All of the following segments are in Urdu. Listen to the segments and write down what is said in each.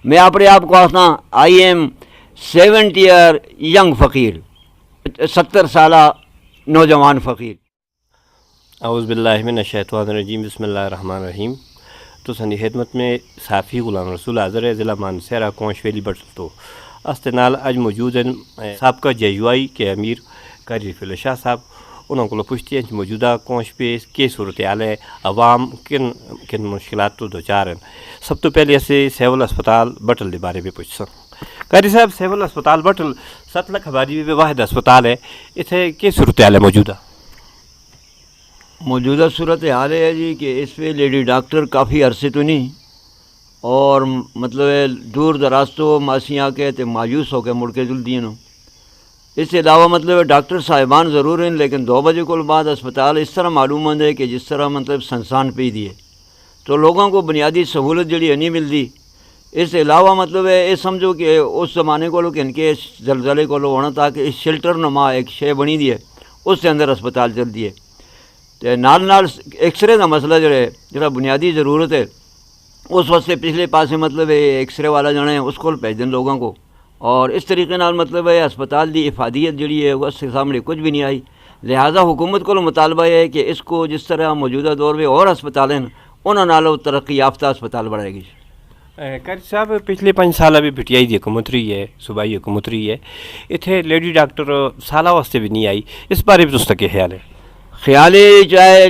میں اپنے آپ کو آسنا آئی ایم 70 ایئر ینگ فقیر، 70 سالہ نوجوان فقیر۔ اعوذ باللہ من الشیطان الرجیم، بسم اللہ الرحمن الرحیم۔ تو سنی خدمت میں صافی غلام رسول حاضر ہے، ضلع مانسہرہ کونش ویلی بٹل تو استنال اج موجود ہیں سابقہ جے یو آئی کے امیر قاری رفیع اللہ شاہ صاحب۔ انہوں کو پوچھتے ہیں موجودہ کونش پہ کی صورتحال ہے، عوام کن کن مشکلات تو دوچار ہیں۔ سب تو پہلے اسے سیول اسپتال بٹل کے بارے میں پوچھ سکوں۔ قاری صاحب، سیول اسپتال بٹل 7 لاکھ آبادی میں واحد اسپتال ہے، اتنے کی صورتحال ہے موجودہ صورت حال ہے جی کہ اس پہ لیڈی ڈاکٹر کافی عرصے تو نہیں، اور مطلب دور دراز تو ماسیاں کے تے مایوس ہو کے مڑ کے جل دیے نو۔ اس کے علاوہ مطلب ڈاکٹر صاحبان ضرور ہیں، لیکن 2 بجے کو بعد اسپتال اس طرح معلوم ہے کہ جس طرح مطلب سنسان پی دیے، تو لوگوں کو بنیادی سہولت جڑی ہے نہیں ملتی۔ اس کے علاوہ مطلب یہ سمجھو کہ اس زمانے کو ان کے زلزلے کو ہونا تھا کہ شیلٹر نما ایک شے بنی دی ہے، اس کے اندر اسپتال چل دی ہے، تو نال ایکس رے کا مسئلہ جڑا بنیادی ضرورت ہے اس واسطے پچھلے پاسے مطلب ایکس رے والا جانا ہے اس کو بھیج دیں لوگوں کو، اور اس طریقے نال مطلب ہے اسپتال دی افادیت جڑی ہے اس کے سامنے کچھ بھی نہیں آئی۔ لہٰذا حکومت کو مطالبہ ہے کہ اس کو جس طرح موجودہ دور میں اور اسپتال ہیں انہوں نالوں ترقی یافتہ اسپتال بڑھائے گی۔ قاری صاحب، پچھلے 5 سال بھی پی ٹی آئی کی حکومت رہی ہے، صوبائی حکومت رہی ہے، اتنے لیڈی ڈاکٹر سالہ واسطے بھی نہیں آئی، اس بارے میں اس کا کیا خیال ہے؟ خیال چاہے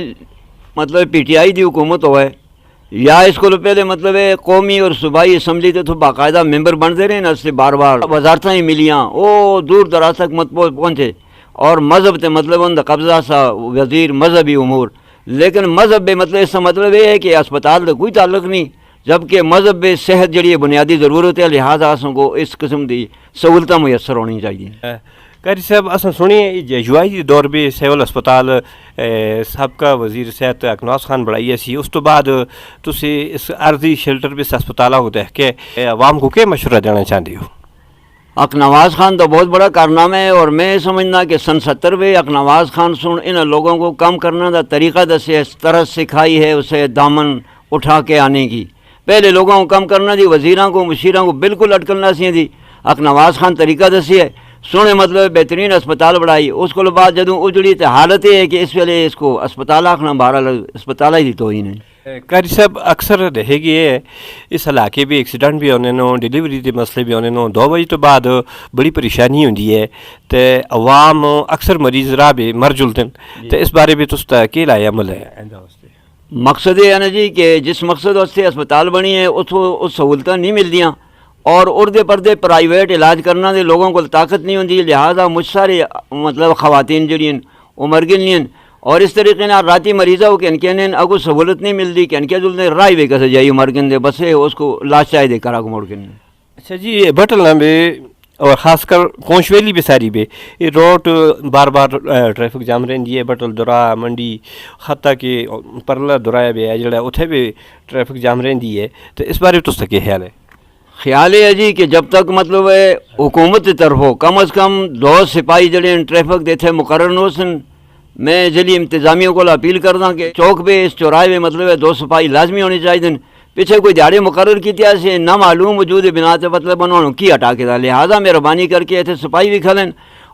مطلب پی ٹی آئی دی حکومت ہوئے یا اس کو پہلے مطلب قومی اور صوبائی اسمبلی تے تو باقاعدہ ممبر بنتے رہے نا، اس سے بار بار وزارتیں ہی ملیاں، وہ دور دراز تک مت پہنچے، اور مذہب تے مطلب ان کا قبضہ سا وزیر مذہبی امور، لیکن مذہب بے مطلب اس کا مطلب یہ ہے کہ اسپتال کا کوئی تعلق نہیں، جبکہ مذہب بے صحت جڑی بنیادی ضرورت ہے، لہٰذا اسوں کو اس قسم دی سہولتیں میسر ہونی چاہیے۔ قاری صاحب، اصل سنیے جے یو آئی دور بھی سیول اسپتال سابقہ وزیر صحت اکنواس خان بڑھائی سی، اس تو بعد تسی اس عرضی شیلٹر بھی اسپتالوں کو دیکھ کے عوام کو کیا مشورہ دینا چاہتے ہو؟ اکنواس خان تو بہت بڑا کارنامہ ہے، اور میں سمجھنا کہ سن 70 میں اکنواس خان ان لوگوں کو کم کرنے کا طریقہ دسے، اس طرح سکھائی ہے اسے دامن اٹھا کے آنے کی۔ پہلے لوگوں کو کم کرنا دی، وزیراں کو مشیراں کو بالکل اٹکلنا سی دی، اکنواس خان طریقہ دسی ہے، سونے مطلب بہترین اسپتال بڑھائی۔ اس کو بعد جدوں اجڑی تو حالت یہ ہے کہ اس ویلے اس کو اسپتال آخنا بہرحال اسپتال ہی تو ہی نہیں۔ قاری صاحب، اکثر دیکھے گی ہے اس علاقے بھی ایکسیڈنٹ بھی ہونے نو، ڈیلیوری کے مسئلے بھی ہونے نو، 2 بجے تو بعد بڑی پریشانی ہوتی ہے، تو عوام اکثر مریض راہ بھی مر جلتے ہیں، تو اس بارے میں تس کی لائے عمل ہے؟ مقصد یہ ہے نا جی کہ جس مقصد واسطے اسپتال بنی ہے اس سہولتیں نہیں ملدیاں، اور اردے پردے پرائیویٹ علاج کرنا دے لوگوں کو طاقت نہیں ہوتی، لہٰذا مجھ سارے مطلب خواتین جڑی وہ مر گئی ہیں، اور اس طریقے نال راتی مریضہ ہو کہ اگو سہولت نہیں ملتی کہ جلدے راہ بھی کیسے جائی مر گئے بس اس کو لاش چاہے دے کرا کو مڑ کے۔ اچھا جی، بٹل میں اور خاص کر کونش ویلی بھی ساری بھی یہ روڈ بار بار ٹریفک جام رہی ہے، بٹل درا منڈی حتیٰ کہ پرلا درایا بھی ہے جڑا اتنے بھی ٹریفک جام رہی ہے، تو اس بارے میں تو کیا خیال ہے؟ خیال یہ ہے جی کہ جب تک مطلب حکومت کی طرفوں کم از کم 2 سپاہی جڑے ٹریفک دے تھے مقرر ہو سن، میں ضلعی انتظامیہ کو اپیل کردا کہ چوک پہ اس چوراہے میں مطلب 2 سپاہی لازمی ہونی چاہیے، پیچھے کوئی دیہڑے مقرر کی سے نہ معلوم وجود بنا تے مطلب انہوں کی ہٹا کے دا، لہٰذا مہربانی کر کے اتنے سپاہی بھی کھلیں،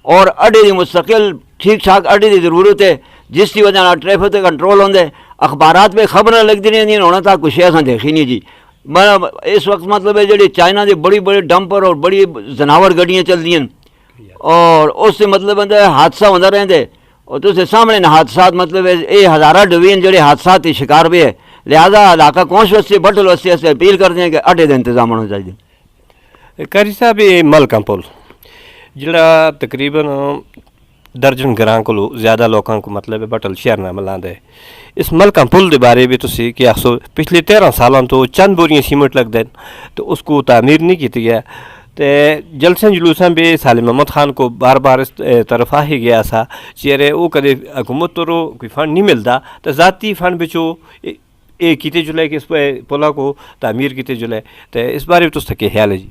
اور اڈے دی مستقل ٹھیک ٹھاک اڈے دی ضرورت ہے جس کی وجہ ٹریفک کنٹرول ہوندے۔ اخبارات پہ خبریں لگتی رہتی ہونا تھا کچھ ایسا دیکھی نہیں جی۔ اس وقت مطلب جڑی چائنا دے بڑی بڑی ڈمپر اور بڑی زناور گڈیاں چلتی ہیں، اور اس سے مطلب حادثہ ہوتا رہتے، اور تو سامنے حادثات مطلب یہ ہزارہ ڈویژن جڑے حادثات کے شکار بھی ہے، لہٰذا علاقہ کونش واسطے بٹل واسطے اپیل کرتے ہیں کہ اڈے کا انتظام ہونا چاہیے۔ قاری صاحب، یہ ملکاں پل جڑا تقریباً درجن گراں کو زیادہ لوگوں کو مطلب بٹل شہر نہ ملاند ہے، اس ملکاں پل کے بارے میں تسی کیا سو؟ پچھلے 13 سالوں تو چند بوریاں سیمنٹ لگ دیں تو اس کو تعمیر نہیں کی گیا، تو جلسیں جلوساں بھی سالم محمد خان کو بار بار اس طرف آ ہی گیا سا چہرے وہ کدے حکومت تو کوئی فنڈ نہیں ملتا، تو ذاتی فنڈ بچو یہ کیتے جلے کہ اس پلا کو تعمیر کیتے جلے، تو اس بارے میں تس کیا خیال ہے جی؟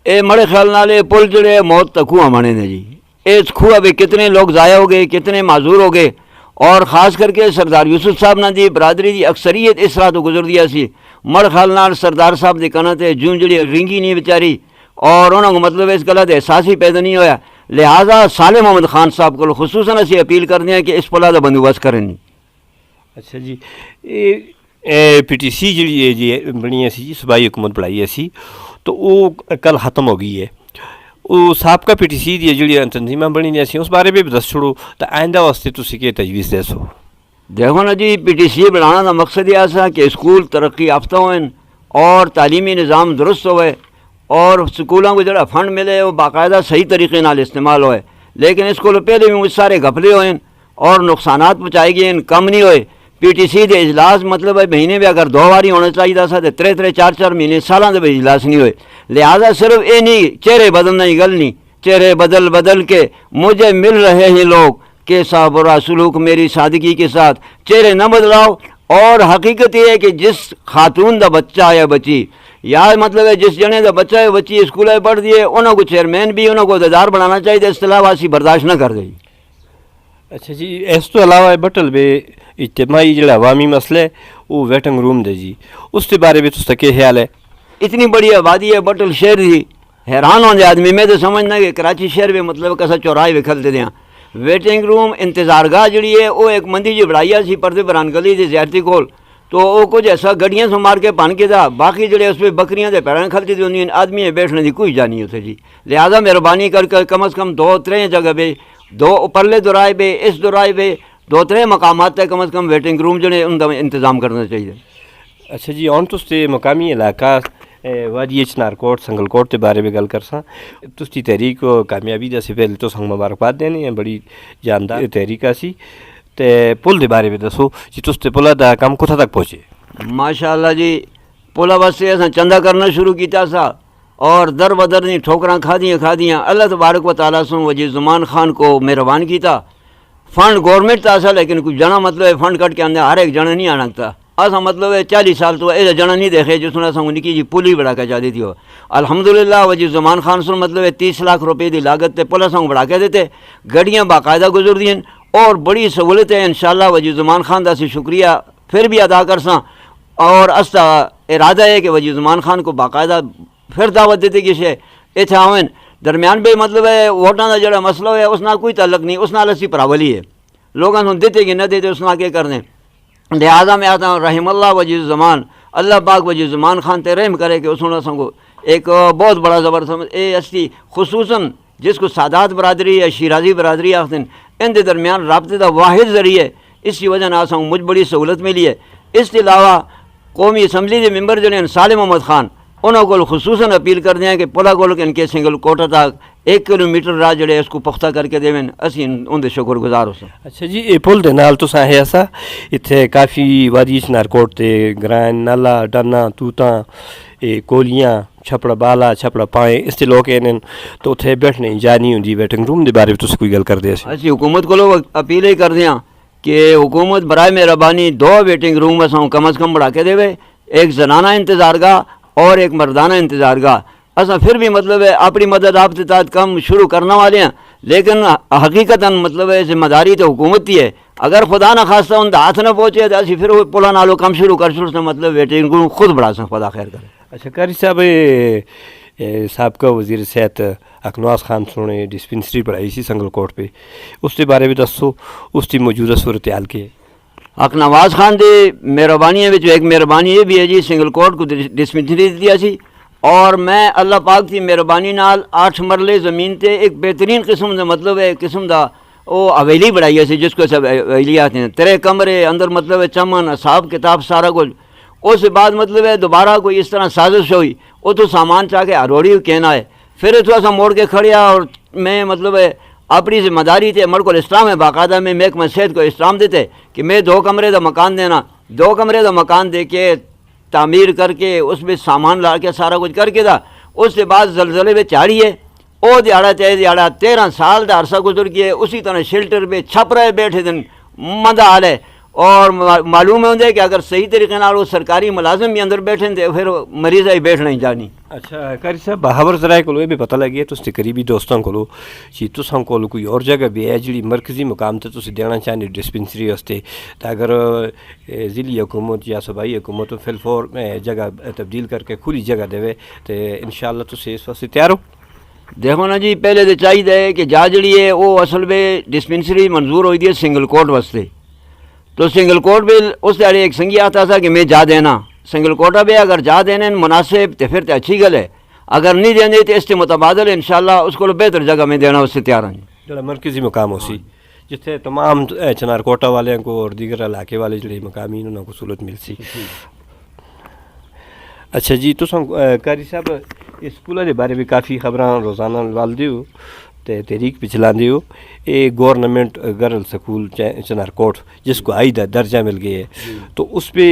یہ میرے خیال نال یہ پل جڑے موت تک کھوہ بنے نے جی، اس کھوہ بھی کتنے لوگ ضائع ہو گئے، کتنے معذور ہو گئے، اور خاص کر کے سردار یوسف صاحب نہ دی برادری دی اکثریت اس طرح تو گزر دیا سی مڑ خال نال سردار صاحب دی کنا تے جوں جڑی رنگی نہیں بیچاری اور انہوں کو مطلب اس گلا تے احساس ہی پیدا نہیں ہویا. لہٰذا صالح محمد خان صاحب کو خصوصاً اسی اپیل کرتے ہیں کہ اس پلا دا بندوبست کریں. اچھا جی پی ٹی سی جی بنی سی جی صوبائی حکومت بڑھائی سی تو وہ کل ختم ہو گئی ہے. وہ سابقہ پی ٹی سی دی جڑی تنظیمیں بنی سی اس بارے بھی دس چھوڑو تو آئندہ واسطے تسی کی تجویز دے سو. دیکھو نا جی پی ٹی سی بنانا کا مقصد یہ ایسا کہ اسکول ترقی یافتہ ہوئیں اور تعلیمی نظام درست ہوئے اور سکولوں کو جڑا فنڈ ملے وہ باقاعدہ صحیح طریقے نال استعمال ہوئے. لیکن اس کو پہلے بھی سارے گھپلے ہوئے اور نقصانات پہنچائے گئے کم نہیں ہوئے. پی ٹی سی دے اجلاس مطلب ہے مہینے میں اگر 2 باری ہونا چاہیے تھا تو 3-4 مہینے سالوں کے بھی اجلاس نہیں ہوئے. لہٰذا صرف یہ نہیں چہرے بدلنا ہی گل نہیں, چہرے بدل کے مجھے مل رہے ہیں لوگ کہ سا برا سلوک میری سادگی کے ساتھ چہرے نہ بدلاؤ. اور حقیقت یہ ہے کہ جس خاتون دا بچہ یا بچی یا مطلب ہے جس جنے دا بچہ ہے بچی اسکول پڑھ دیے انہوں کو چیئرمین بھی انہوں کو عہدیدار بنانا چاہیے. اس طرح واسی برداشت نہ کر دے. اچھا جی اس تو علاوہ بٹل بے اجتماعی جڑا عوامی مسئلہ ہے وہ ویٹنگ روم دے جی اس کے بارے میں تو کیا خیال ہے؟ اتنی بڑی آبادی ہے بٹل شہر دی حیران ہوں آدمی. میں تو سمجھنا کہ کراچی شہر میں مطلب کسا چوراہے وکھلتے دیں ویٹنگ روم انتظار گاہ جڑی ہے وہ ایک مندی جی بڑھائی سی پردے بران گلی دی زیارتی کول تو وہ کچھ ایسا گڈیاں سے مار کے پان کے تھا باقی جڑے اس پہ بکریاں دے پیڑاں کھلتی دی آدمی بیٹھنے دی کوئی جانی ہوتے جی. لہٰذا مہربانی کر کے کم از کم 2-3 جگہ پہ 2 پرلے دورائے پہ اس دورائے پہ 2-3 مقامات تے کم از کم ویٹنگ روم جڑے ان کا انتظام کرنا چاہیے. اچھا جی ہوں تُستے مقامی علاقہ وادی چنار کوٹ سنگل کوٹ کے بارے میں گل کرساں تُستی تحریک کو کامیابی دا سے پہلے تو سنگ مبارکباد دینی ہے بڑی جاندار تحریک سی تے پل دے بارے میں دسو جی تُستے پلا دا کام کتھا تک پہنچے؟ ماشاءاللہ جی پلا واسطے اساں چندہ کرنا شروع کیتا سا اور در بدر نہیں ٹھوکراں کھا دیاں. اللہ تبارک و تعالیٰ سوں وزیر زمان خان کو مہربان کیتا. فنڈ گورنمنٹ تا سا لیکن کچھ جنا مطلب ہے فنڈ کٹ کے آندے ہر ایک جنا نہیں آنا تا. اساں مطلب ہے 40 سال تو یہ جنا نہیں دیکھے جس نے اساں نکی جی پل ہی بڑھا کے چاہتی تھی. الحمدللہ وزیر زمان خان سن مطلب ہے 30 لاکھ روپے دی لاگت تے پل اساں بڑھا کے دیتے گڈیاں باقاعدہ گزر دیں اور بڑی سہولت ہے. انشاءاللہ وزیر زمان خان دا سی شکریہ پھر بھی ادا کرساں اور استا ارادہ ہے کہ وزیر زمان خان کو باقاعدہ پھر دعوت دیتے کسی اتنے آویں. درمیان بھی مطلب ہے ووٹاں دا جڑا مسئلہ ہے اس نال کوئی تعلق نہیں, اس نال اسی پراولی ہے لوگوں کو دیتے کہ نہ دیتے اس نال کیا کرنے. لہٰذا میں آتا ہوں رحم اللہ وزیر زمان اللہ پاک وزیر زمان خان تے رحم کرے کہ اس نے کو ایک بہت بڑا زبردست اے اسی خصوصاً جس کو سادات برادری یا شیرازی برادری آخر ان دے درمیان رابطے دا واحد ذریعہ اس کی وجہ نہ مجھ بڑی سہولت ملی ہے. اس کے علاوہ قومی اسمبلی کے ممبر جڑے صالح محمد خان انہوں کو خصوصاً اپیل کر دیں کہ پلا گول ان کے سنگل کوٹا تک 1 کلومیٹر راہ جڑے اس کو پختہ کر کے دیں اسی ان دے شکر گزار ہو سکیں. اچھا جی یہ پل دے نال تو ہے ایسا اتنے کافی وادی چنار کوٹ تے گرائن نالا ڈانا توتاں کولیاں چھپڑا بالا چھپڑا پائیں اس تے لوگ ہیں تو اتنے بیٹھنے جا نہیں ہوتی ویٹنگ روم دے بارے میں تو کوئی گل کر دے. اسی حکومت کو لوگ اپیل ہی کر دیں کہ حکومت برائے مہربانی 2 ویٹنگ روم اساں کم از کم بڑھا کے دے ایک زنانہ انتظار گاہ اور ایک مردانہ انتظار گاہ. اساں پھر بھی مطلب ہے اپنی مدد آپ کے تحت کم شروع کرنا والے ہیں لیکن حقیقتاً مطلب ہے ذمہ داری تو حکومت کی ہے. اگر خدا نہ خواستہ ان ہاتھ نہ پہنچے تو اسی پھر پلا نالو کم شروع کر چھوڑ مطلب ویٹنگ روم خود بڑھا سکیں خدا خیر کرے. اچھا قاری صاحب سابقہ وزیر صحت اکنواس خان سونے ڈسپنسری پڑھائی سی سنگل کوٹ پہ اس کے بارے میں دسو اس کی موجودہ صورتحال کی ہے؟ اکنواس خان دی مہربانی ایک مہربانی یہ بھی ہے جی سنگل کوٹ کو ڈسپنسری دیا سی اور میں اللہ پاک کی مہربانی نال 8 مرلے زمین تے ایک بہترین قسم دا مطلب ہے قسم دا وہ حویلی بڑھائی سی جس کو سب حویلی آتے ہیں 3 کمرے اندر مطلب ہے چمن حساب کتاب سارا کچھ. اس بعد مطلب ہے دوبارہ کوئی اس طرح سازش ہوئی وہ تو سامان چاہ کے اروڑی کہنا ہے پھر تھوڑا سا موڑ کے کھڑیا اور میں مطلب ہے اپنی ذمہ داری تھے مڑ کو اسلام ہے باقاعدہ میں محکمہ صحت کو اسلام دیتے کہ میں 2 کمرے دا مکان دینا 2 کمرے دا مکان دے کے تعمیر کر کے اس میں سامان لا کے سارا کچھ کر کے دا. اس کے بعد زلزلے میں چاڑی ہے وہ دیہڑا چاہے دیہڑا 13 سال دا عرصہ گزر گیا ہے اسی طرح شیلٹر پہ چھپ رہے بیٹھے دن مندہ حال ہے اور معلوم ہے کہ اگر صحیح طریقے نال وہ سرکاری ملازم بھی اندر بیٹھیں تو پھر مریض ہی بیٹھنا ہی جانی. اچھا قاری صاحب بہاور ذرائع کو یہ بھی پتہ لگے تو قریبی دوستوں کو جی تساں کو کوئی اور جگہ بھی ہے جی مرکزی مقام تے تسی دینا چاہتے ڈسپینسری واسطے تو اگر ضلعی حکومت یا صوبائی حکومت فی الفور جگہ تبدیل کر کے کھلی جگہ دے تو انشاءاللہ تسی اس واسطے تیار ہو؟ دیکھو نا جی پہلے تو چاہیے کہ جا جڑی ہے وہ اصل میں ڈسپینسری منظور ہوئی دی ہے سنگل کوٹ واسطے. تو سنگل کوٹ بھی اس دیہڑے ایک سنگھی آتا تھا کہ میں جا دینا سنگل کوٹا بھی اگر جا دینے مناسب تو پھر تو اچھی گل ہے, اگر نہیں دیں تو اس سے متبادل انشاءاللہ اس کو بہتر جگہ میں دینا اس سے تیار ہیں. جڑا مرکزی مقام ہو سی جتنے تمام چنار کوٹا والوں کو اور دیگر علاقے والے جڑے مقامی انہوں کو سہولت مل سی. اچھا جی تساں قاری صاحب اسکولوں کے بارے بھی کافی خبراں روزانہ والدے ہو تے تحریک بھی چلاندے ہو. یہ گورنمنٹ گرل سکول چنار کوٹ جس کو آئی درجہ مل گیا ہے تو اس پہ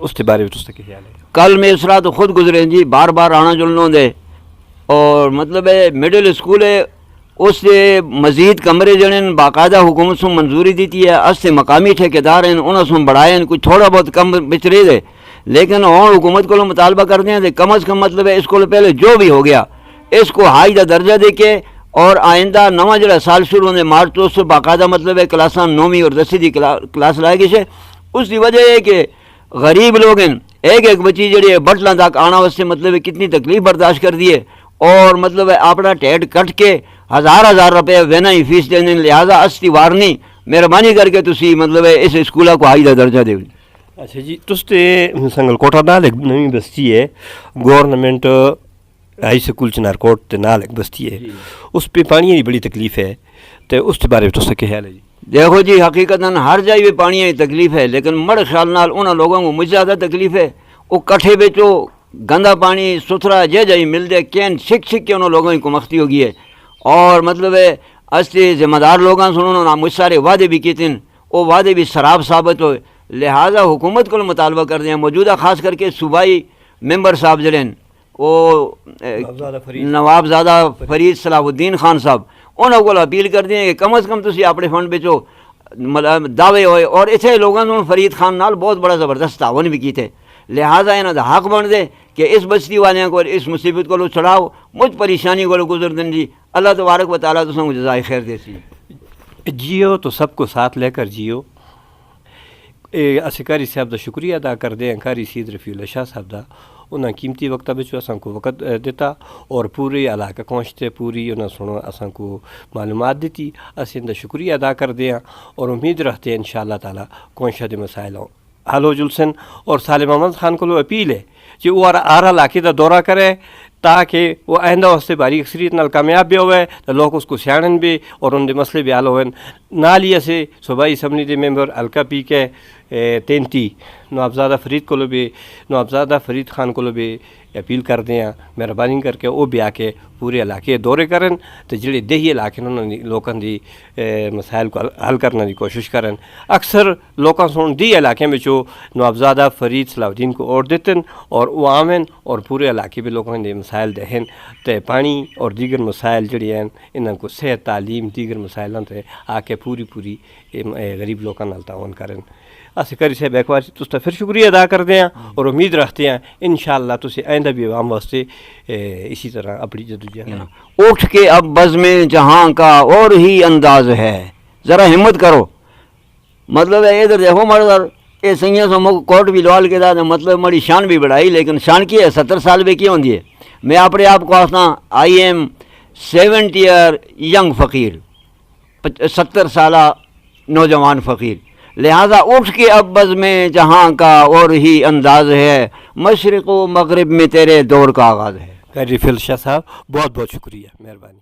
اس کے بارے میں تس کیا خیال ہے؟ کل میں اس رات تو خود گزرے جی بار بار آنا جلنا دے اور مطلب ہے مڈل اسکول ہے اس سے مزید کمرے جڑے باقاعدہ حکومت سے منظوری دیتی ہے اس سے مقامی ٹھیکیدار ہیں انہوں سے بڑھائے کچھ تھوڑا بہت کم بچ رہے دے لیکن اور حکومت کو مطالبہ کرتے ہیں کم از کم مطلب ہے اس کو پہلے جو بھی ہو گیا اس کو ہائی دا درجہ دے کے اور آئندہ نواں جڑا سال شروع ہونے مارچ تو اس سے باقاعدہ مطلب ہے کلاساں 9ویں اور 10ویں دی کلاس لائے گی سے. اس کی وجہ ہے کہ غریب لوگ ہیں ایک بچی جڑی ہے بٹلاں تک آنا واسطے مطلب ہے کتنی تکلیف برداشت کر دی ہے اور مطلب ہے اپنا ٹیٹ کٹ کے ہزار روپے وینا ہی فیس دینے لہٰذا استی وارنی مہربانی کر کے تسی مطلب ہے اس اسکولہ کو ہائی دا درجہ دے. اچھا جی تس تے سنگل کوٹا نال ایک نویں بستی ہے گورنمنٹ ہائی سکول چنار کوٹ تے نال ایک بستی ہے اس پہ پانی کی بڑی تکلیف ہے تو اس کے بارے میں تس کیا خیال ہے جی؟ دیکھو جی حقیقتاً ہر جائے بھی پانی کی تکلیف ہے لیکن مڑ خیال نال انہوں لوگوں کو مجھ زیادہ تکلیف ہے وہ کٹھے بیچو گندا پانی ستھرا جے مل دے کین سکھ کے انہوں لوگوں کو مختی ہوگی ہے اور مطلب ہے استے ذمہ دار لوگوں سے انہوں نے مجھ سارے وعدے بھی کیے تھے وہ وعدے بھی سراب ثابت ہوئے لہٰذا حکومت کو مطالبہ کر دیں موجودہ خاص کر کے صوبائی ممبر صاحب جڑے ہیں وہ نواب زادہ فرید صلاح الدین خان صاحب انہوں کو اپیل کر دیں کہ کم از کم تسی اپنے فنڈ بچو دعوے ہوئے اور اتنے لوگوں نے فرید خان نال بہت بڑا زبردست تعاون بھی کیتے لہٰذا انہوں دا حق بن دے کہ اس بستی والوں کو اس مصیبت کو چڑھاؤ مجھ پریشانی کو گزر دیں جی اللہ تبارک و تعالیٰ تسوں کو جزائے خیر دے سی. جیو تو سب کو ساتھ لے کر جیو. اسی قاری صاحب دا شکریہ ادا کر دیں قاری سید رفیع اللہ شاہ صاحب دا انہیں قیمتی وقت اساں کو وقت دیتا اور پورے علاقہ پہنچتے پوری انہیں سنو اساں کو معلومات دیتی اسی ان دا شکریہ ادا کر دیں اور امید رکھتے ہیں انشاءاللہ تعالیٰ کوئنشہ دے مسائل حل ہو جلسن. اور سالم احمد خان کو اپیل ہے کہ وہ آرہ علاقے دا دورہ کرے تاکہ وہ آئندہ واسطے باری اکثریت نال کامیاب بھی ہوئے تو لوگ اس کو سیاڑن بھی اور ان دے مسئلے بھی حل ہوئے. نال ہی اسے صوبائی اسمبلی دے ممبر حلقہ پی کے 33 نوابزادہ فرید کو بھی نوابزادہ فرید خان کو بھی اپیل کر دیں مہربانی کر کے وہ بھی آ کے پورے علاقے دورے کریں تو جڑے دیہی علاقے انہوں لوگوں دی مسائل کو حل کرنے کی کوشش کریں. اکثر لوگوں سن دی علاقے میں جو نوابزادہ فرید صلاح الدین کو اور دیتے اور وہ آمن اور پورے علاقے میں لوگوں نے مسائل دہن تو پانی اور دیگر مسائل جڑی ہیں انہوں کو صحت تعلیم دیگر مسائلوں سے آ کے پوری غریب لوگوں نال تعاون کریں. اسی قاری صاحب ایک بار تس پھر شکریہ ادا کر دیں اور امید رکھتے ہیں انشاءاللہ تسی آئندہ بھی عوام واسطے اسی طرح اپنی جدوجہد اٹھ کے اب بزم جہاں کا اور ہی انداز ہے ذرا ہمت کرو مطلب ہے ادھر دیکھو مردر یہ سنگیاں سو کوٹ بھی لوال کے داد مطلب مڑی شان بھی بڑھائی لیکن شان کی ہے 70 سال بھی کی ہوندی ہے. میں اپنے آپ کو آسنا آئی ایم 70 ایئر ینگ فقیر 70 سالہ نوجوان فقیر لہذا اٹھ کے اب بزم جہاں کا اور ہی انداز ہے مشرق و مغرب میں تیرے دور کا آغاز ہے. قاری رفیع اللہ شاہ صاحب بہت بہت شکریہ مہربانی.